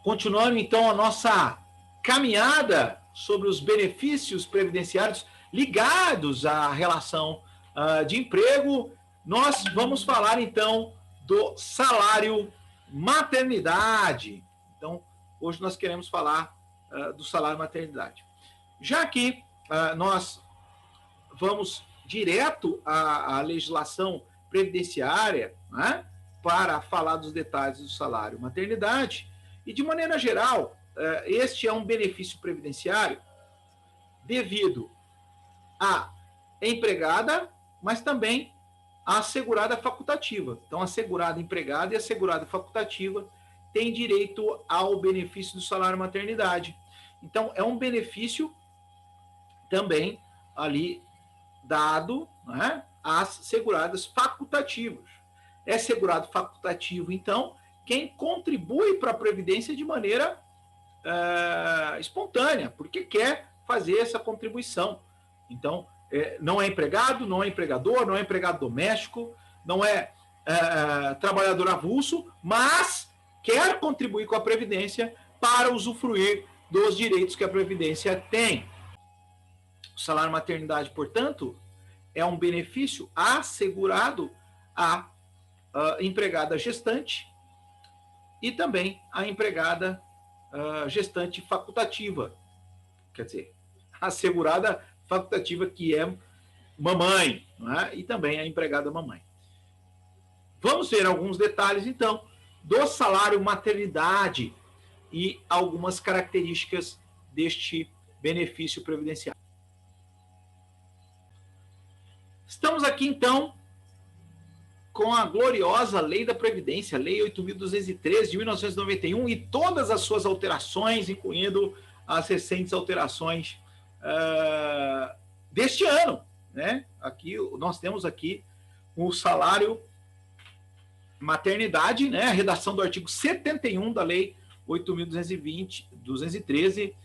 Continuando, então, a nossa caminhada sobre os benefícios previdenciários ligados à relação de emprego, nós vamos falar, então, do salário maternidade. Então, hoje nós queremos falar do salário maternidade. Já que nós vamos direto à legislação previdenciária, né, para falar dos detalhes do salário maternidade, e de maneira geral, este é um benefício previdenciário devido à empregada, mas também à segurada facultativa. Então, a segurada empregada e a segurada facultativa têm direito ao benefício do salário maternidade. Então, é um benefício também ali dado, né, às seguradas facultativas. É segurado facultativo, então, quem contribui para a Previdência de maneira espontânea, porque quer fazer essa contribuição. Então, não é empregado, não é empregador, não é empregado doméstico, não é trabalhador avulso, mas quer contribuir com a Previdência para usufruir dos direitos que a Previdência tem. O salário maternidade, portanto, é um benefício assegurado à empregada gestante e também à empregada gestante facultativa. Quer dizer, a assegurada facultativa que é mamãe, né? E também a empregada mamãe. Vamos ver alguns detalhes, então, do salário maternidade e algumas características deste benefício previdenciário. Estamos aqui, então, com a gloriosa Lei da Previdência, Lei 8.213 de 1991 e todas as suas alterações, incluindo as recentes alterações deste ano, né? Aqui nós temos aqui o salário maternidade, né? A redação do artigo 71 da Lei 8.213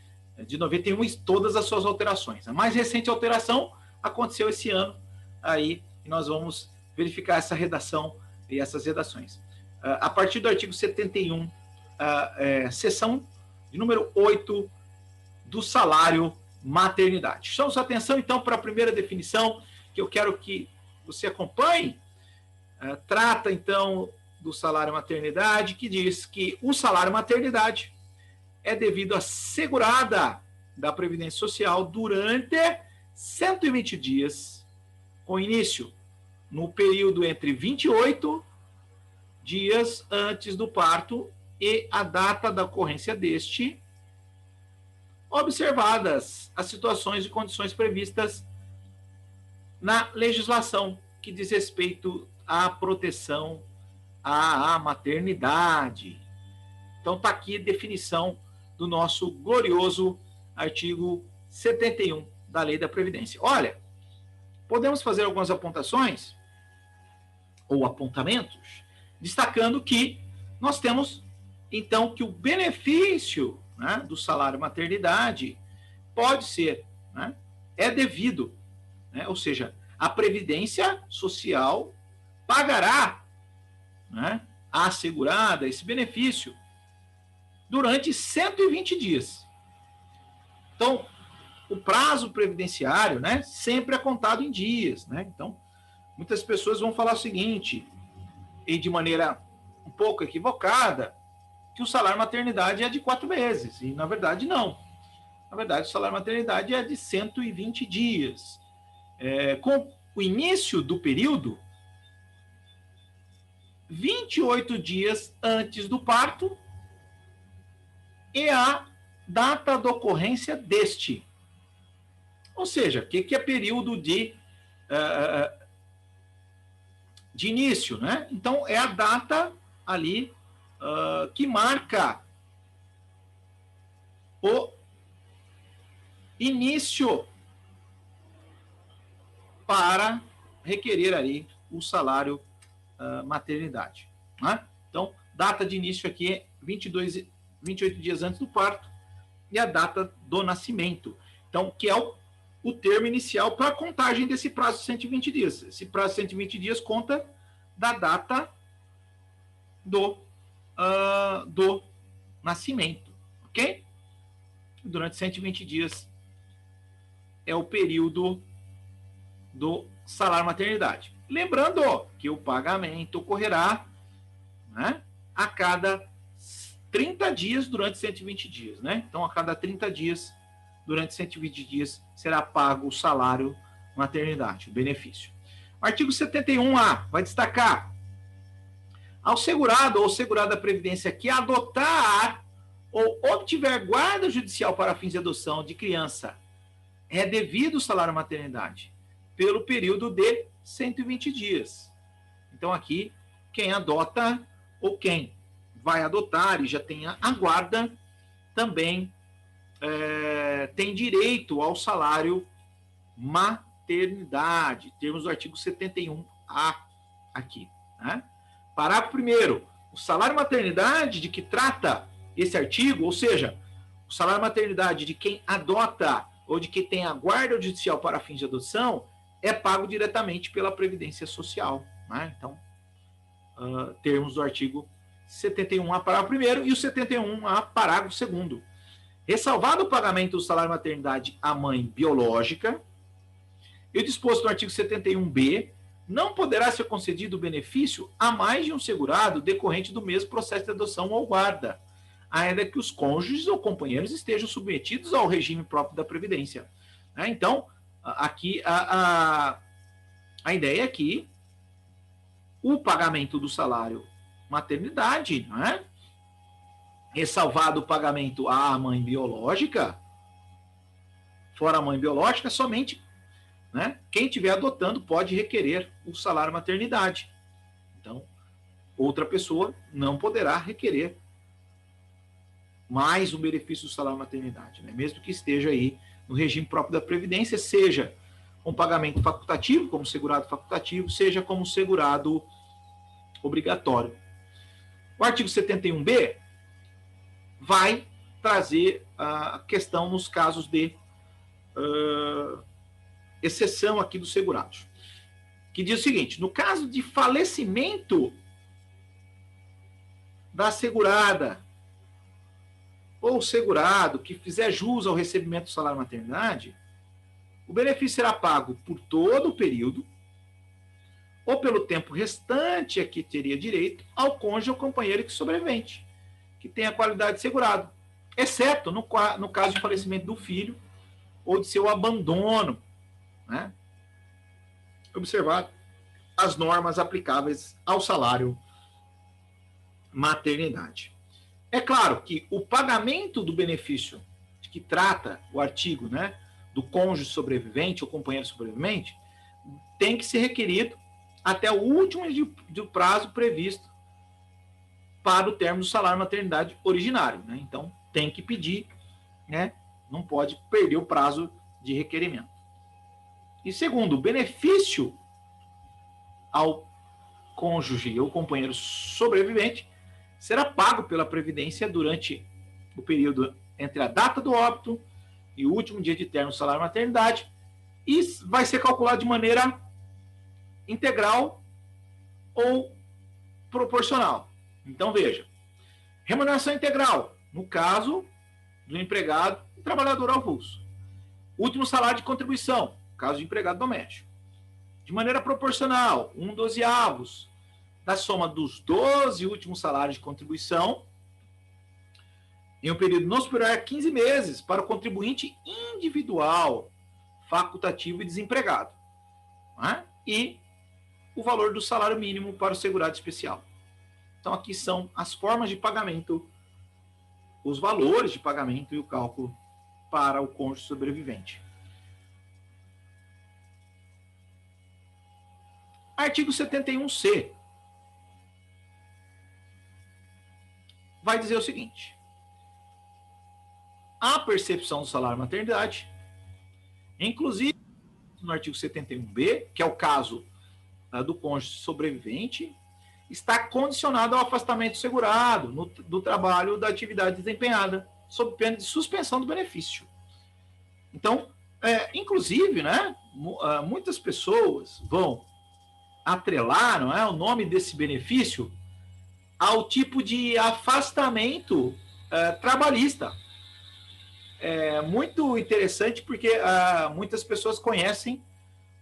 de 91 e todas as suas alterações. A mais recente alteração aconteceu esse ano, aí nós vamos verificar essa redação e essas redações. A partir do artigo 71, seção de número 8 do salário maternidade. Chamamos atenção, então, para a primeira definição, que eu quero que você acompanhe. Trata, então, do salário maternidade, que diz que o salário maternidade é devido à segurada da Previdência Social durante 120 dias, com início no período entre 28 dias antes do parto e a data da ocorrência deste, observadas as situações e condições previstas na legislação que diz respeito à proteção à maternidade. Então, está aqui a definição do nosso glorioso artigo 71 da Lei da Previdência. Olha, podemos fazer algumas apontações ou apontamentos, destacando que nós temos, então, que o benefício, né, do salário maternidade pode ser, né, é devido, né, ou seja, a Previdência Social pagará, né, a assegurada esse benefício durante 120 dias. Então, o prazo previdenciário, né, sempre é contado em dias, né? Então, muitas pessoas vão falar o seguinte, e de maneira um pouco equivocada, que o salário maternidade é de 4 meses, e na verdade não. Na verdade, o salário maternidade é de 120 dias. Com o início do período, 28 dias antes do parto e a data da ocorrência deste. Ou seja, o que é período de início, né? Então, é a data ali que marca o início para requerer aí o salário maternidade, né? Então, data de início aqui é 28 dias antes do parto e a data do nascimento. Então, que é o termo inicial para a contagem desse prazo de 120 dias. Esse prazo de 120 dias conta da data do nascimento, ok? Durante 120 dias é o período do salário maternidade. Lembrando que o pagamento ocorrerá, né, a cada 30 dias durante 120 dias, né? Então, a cada 30 dias, durante 120 dias, será pago o salário maternidade, o benefício. O artigo 71A vai destacar: ao segurado ou segurada da Previdência que adotar ou obtiver guarda judicial para fins de adoção de criança, é devido o salário maternidade pelo período de 120 dias. Então, aqui, quem adota ou quem vai adotar e já tem a guarda, também tem direito ao salário maternidade, termos do artigo 71A aqui, né? Parágrafo 1º, o salário maternidade de que trata esse artigo, ou seja, o salário maternidade de quem adota ou de quem tem a guarda judicial para fins de adoção, é pago diretamente pela Previdência Social, né? Então, termos do artigo 71A, parágrafo 1º, e o 71A, parágrafo 2º. Ressalvado o pagamento do salário maternidade à mãe biológica, e o disposto no artigo 71B, não poderá ser concedido o benefício a mais de um segurado decorrente do mesmo processo de adoção ou guarda, ainda que os cônjuges ou companheiros estejam submetidos ao regime próprio da Previdência. Então, aqui a ideia é que o pagamento do salário maternidade, né, ressalvado o pagamento à mãe biológica, fora a mãe biológica, somente, né, quem estiver adotando pode requerer o salário maternidade. Então, outra pessoa não poderá requerer mais um benefício do salário maternidade, né, mesmo que esteja aí no regime próprio da Previdência, seja com pagamento facultativo, como segurado facultativo, seja como segurado obrigatório. O artigo 71B vai trazer a questão nos casos de exceção aqui dos segurados, que diz o seguinte: no caso de falecimento da segurada ou segurado que fizer jus ao recebimento do salário maternidade, o benefício será pago por todo o período ou pelo tempo restante a que teria direito ao cônjuge ou companheiro que sobrevivente, que tem a qualidade de segurado, exceto no caso de falecimento do filho ou de seu abandono, né? Observar as normas aplicáveis ao salário maternidade. É claro que o pagamento do benefício de que trata o artigo, né, do cônjuge sobrevivente ou companheiro sobrevivente, tem que ser requerido até o último do prazo previsto para o termo do salário maternidade originário, né? Então, tem que pedir, né? Não pode perder o prazo de requerimento. E segundo, o benefício ao cônjuge ou companheiro sobrevivente será pago pela Previdência durante o período entre a data do óbito e o último dia de termo do salário maternidade, e vai ser calculado de maneira integral ou proporcional. Então, veja, remuneração integral, no caso do empregado e trabalhador avulso. Último salário de contribuição, no caso de empregado doméstico. De maneira proporcional, 1/12 da soma dos 12 últimos salários de contribuição em um período não superior a 15 meses para o contribuinte individual, facultativo e desempregado. Né? E o valor do salário mínimo para o segurado especial. Então, aqui são as formas de pagamento, os valores de pagamento e o cálculo para o cônjuge sobrevivente. Artigo 71C vai dizer o seguinte: a percepção do salário maternidade, inclusive no artigo 71B, que é o caso do cônjuge sobrevivente, está condicionado ao afastamento segurado do trabalho da atividade desempenhada, sob pena de suspensão do benefício. Então, inclusive, né, muitas pessoas vão atrelar, não é, o nome desse benefício ao tipo de afastamento trabalhista. É muito interessante porque muitas pessoas conhecem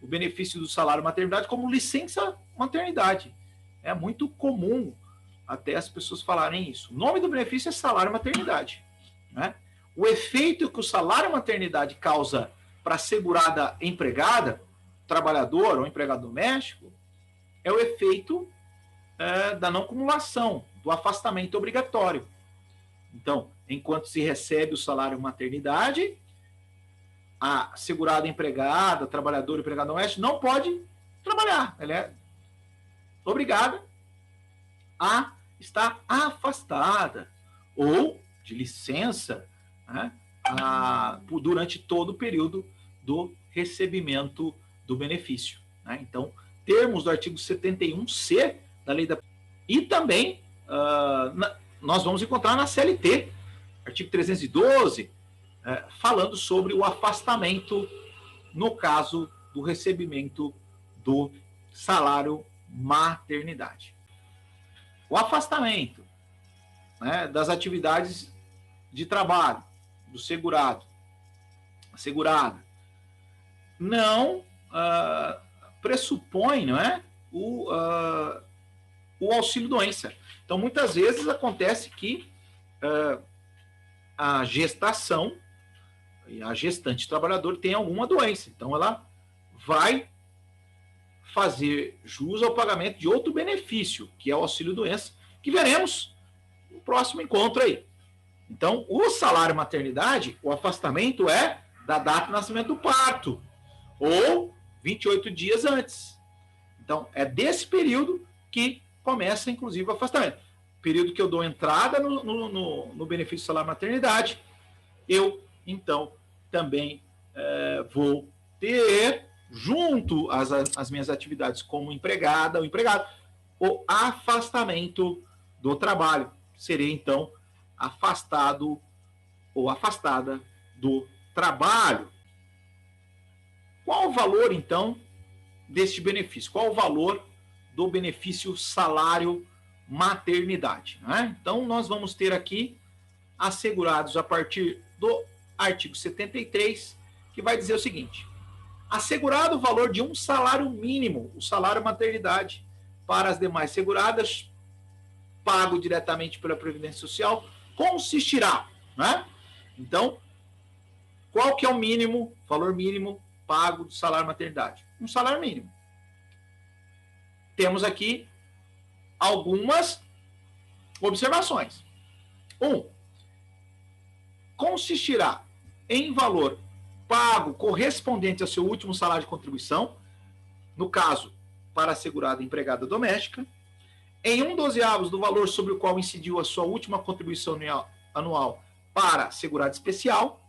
o benefício do salário maternidade como licença maternidade. É muito comum até as pessoas falarem isso. O nome do benefício é salário maternidade, né? O efeito que o salário maternidade causa para a segurada empregada, trabalhador ou empregado doméstico, é o efeito da não cumulação, do afastamento obrigatório. Então, enquanto se recebe o salário maternidade, a segurada empregada, trabalhador e empregado doméstico não pode trabalhar. Ela é obrigada a estar afastada ou de licença, né, durante todo o período do recebimento do benefício, né? Então, termos do artigo 71C da lei da... E também nós vamos encontrar na CLT, artigo 312, falando sobre o afastamento no caso do recebimento do salário maternidade. O afastamento, né, das atividades de trabalho do segurado, segurada, não pressupõe, não é, o auxílio-doença. Então, muitas vezes acontece que a gestação, a gestante trabalhadora tem alguma doença. Então, ela vai fazer jus ao pagamento de outro benefício, que é o auxílio-doença, que veremos no próximo encontro aí. Então, o salário maternidade, o afastamento é da data de nascimento do parto, ou 28 dias antes. Então, é desse período que começa, inclusive, o afastamento. Período que eu dou entrada no benefício do salário maternidade, eu, então, também vou ter, junto às minhas atividades como empregada ou empregado, o afastamento do trabalho. Serei, então, afastado ou afastada do trabalho. Qual o valor, então, deste benefício? Qual o valor do benefício salário maternidade, né? Então, nós vamos ter aqui assegurados a partir do artigo 73, que vai dizer o seguinte: assegurado o valor de um salário mínimo, o salário maternidade, para as demais seguradas, pago diretamente pela Previdência Social, consistirá, né? Então, qual que é o mínimo, valor mínimo pago do salário maternidade? Um salário mínimo. Temos aqui algumas observações. 1. Consistirá em valor pago correspondente ao seu último salário de contribuição, no caso, para a segurada empregada doméstica, em 1/12 do valor sobre o qual incidiu a sua última contribuição anual para segurado especial,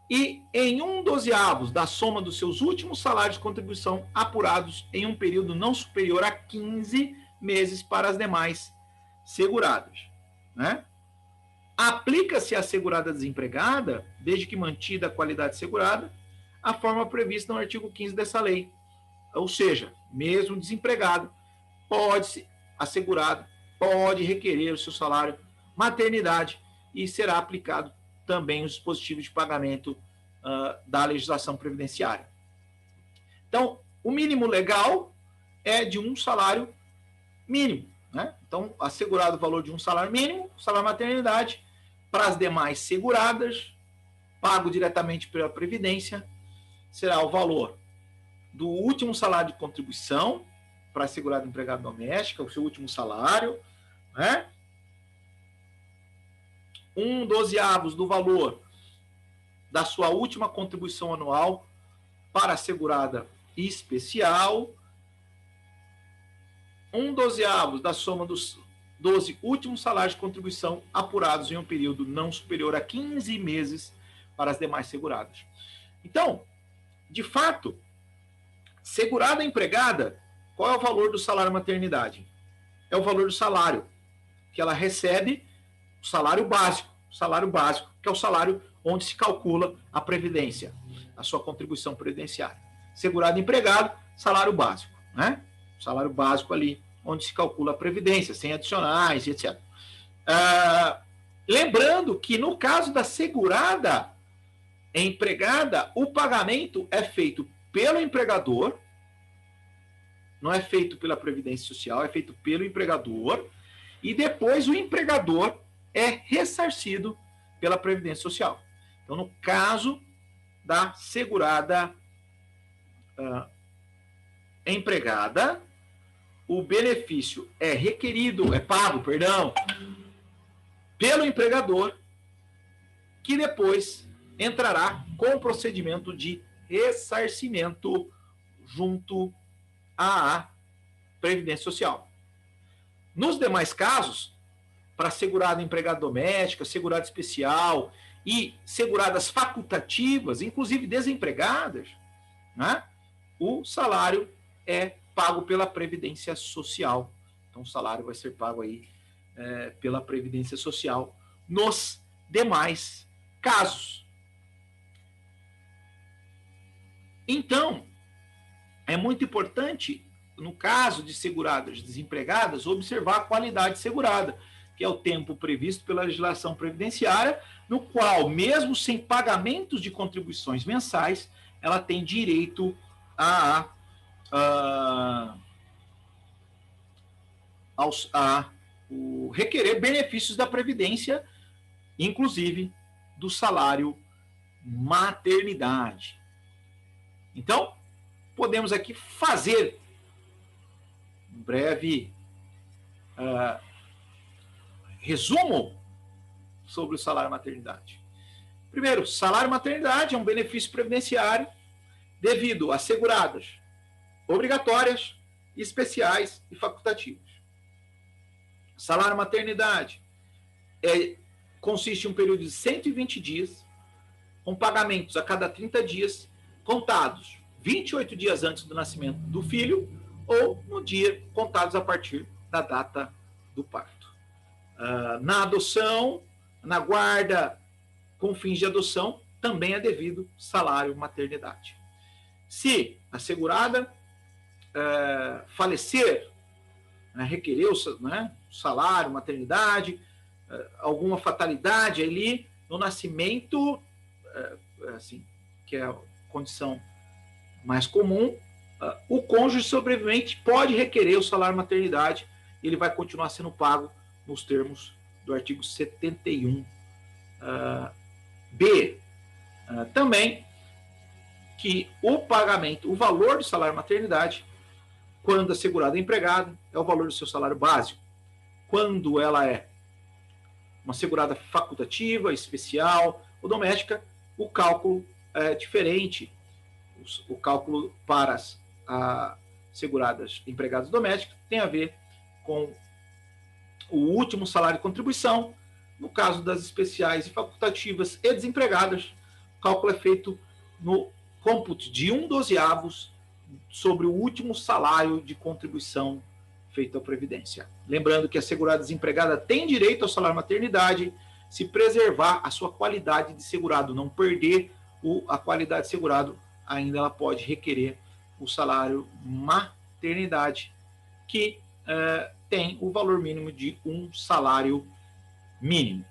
e em 1/12 da soma dos seus últimos salários de contribuição apurados em um período não superior a 15 meses para as demais seguradas, né? Aplica-se à segurada desempregada, desde que mantida a qualidade segurada, a forma prevista no artigo 15 dessa lei. Ou seja, mesmo desempregado, assegurado pode requerer o seu salário maternidade e será aplicado também os dispositivos de pagamento da legislação previdenciária. Então, o mínimo legal é de um salário mínimo, né? Então, assegurado o valor de um salário mínimo, salário maternidade, para as demais seguradas, pago diretamente pela Previdência, será o valor do último salário de contribuição para a segurada empregada doméstica, o seu último salário, né? 1/12 do valor da sua última contribuição anual para a segurada especial, 1/12 da soma dos 12 últimos salários de contribuição apurados em um período não superior a 15 meses para as demais seguradas. Então, de fato, segurada empregada, qual é o valor do salário maternidade? É o valor do salário que ela recebe, o salário básico, que é o salário onde se calcula a previdência, a sua contribuição previdenciária. Segurado empregado, salário básico, né? Salário básico ali, onde se calcula a previdência, sem adicionais, etc. Lembrando que no caso da segurada empregada, o pagamento é feito pelo empregador, não é feito pela Previdência Social, é feito pelo empregador, e depois o empregador é ressarcido pela Previdência Social. Então, no caso da segurada empregada, o benefício é pago, pelo empregador, que depois entrará com o procedimento de ressarcimento junto à Previdência Social. Nos demais casos, para segurada empregada doméstica, segurada especial e seguradas facultativas, inclusive desempregadas, né, o salário é pago pela Previdência Social. Então, o salário vai ser pago aí pela Previdência Social nos demais casos. Então, é muito importante, no caso de seguradas desempregadas, observar a qualidade segurada, que é o tempo previsto pela legislação previdenciária, no qual, mesmo sem pagamentos de contribuições mensais, ela tem direito a requerer benefícios da Previdência, inclusive do salário maternidade. Então, podemos aqui fazer um breve resumo sobre o salário maternidade. Primeiro, salário maternidade é um benefício previdenciário devido a seguradas obrigatórias, especiais e facultativas. Salário maternidade consiste em um período de 120 dias, com pagamentos a cada 30 dias, contados 28 dias antes do nascimento do filho ou no dia contados a partir da data do parto. Na adoção, na guarda com fins de adoção, também é devido salário maternidade. Se a segurada falecer, requerer o salário maternidade, alguma fatalidade ali no nascimento, assim, que é a condição mais comum, o cônjuge sobrevivente pode requerer o salário maternidade e ele vai continuar sendo pago nos termos do artigo 71B. Também que o pagamento, o valor do salário maternidade, quando a segurada é empregada, é o valor do seu salário básico. Quando ela é uma segurada facultativa, especial ou doméstica, o cálculo é diferente. O cálculo para as seguradas empregadas domésticas tem a ver com o último salário de contribuição. No caso das especiais e facultativas e desempregadas, o cálculo é feito no cômputo de 1/12 sobre o último salário de contribuição feito à Previdência. Lembrando que a segurada desempregada tem direito ao salário maternidade se preservar a sua qualidade de segurado, não perder a qualidade de segurado, ainda ela pode requerer o salário maternidade, que tem o valor mínimo de um salário mínimo.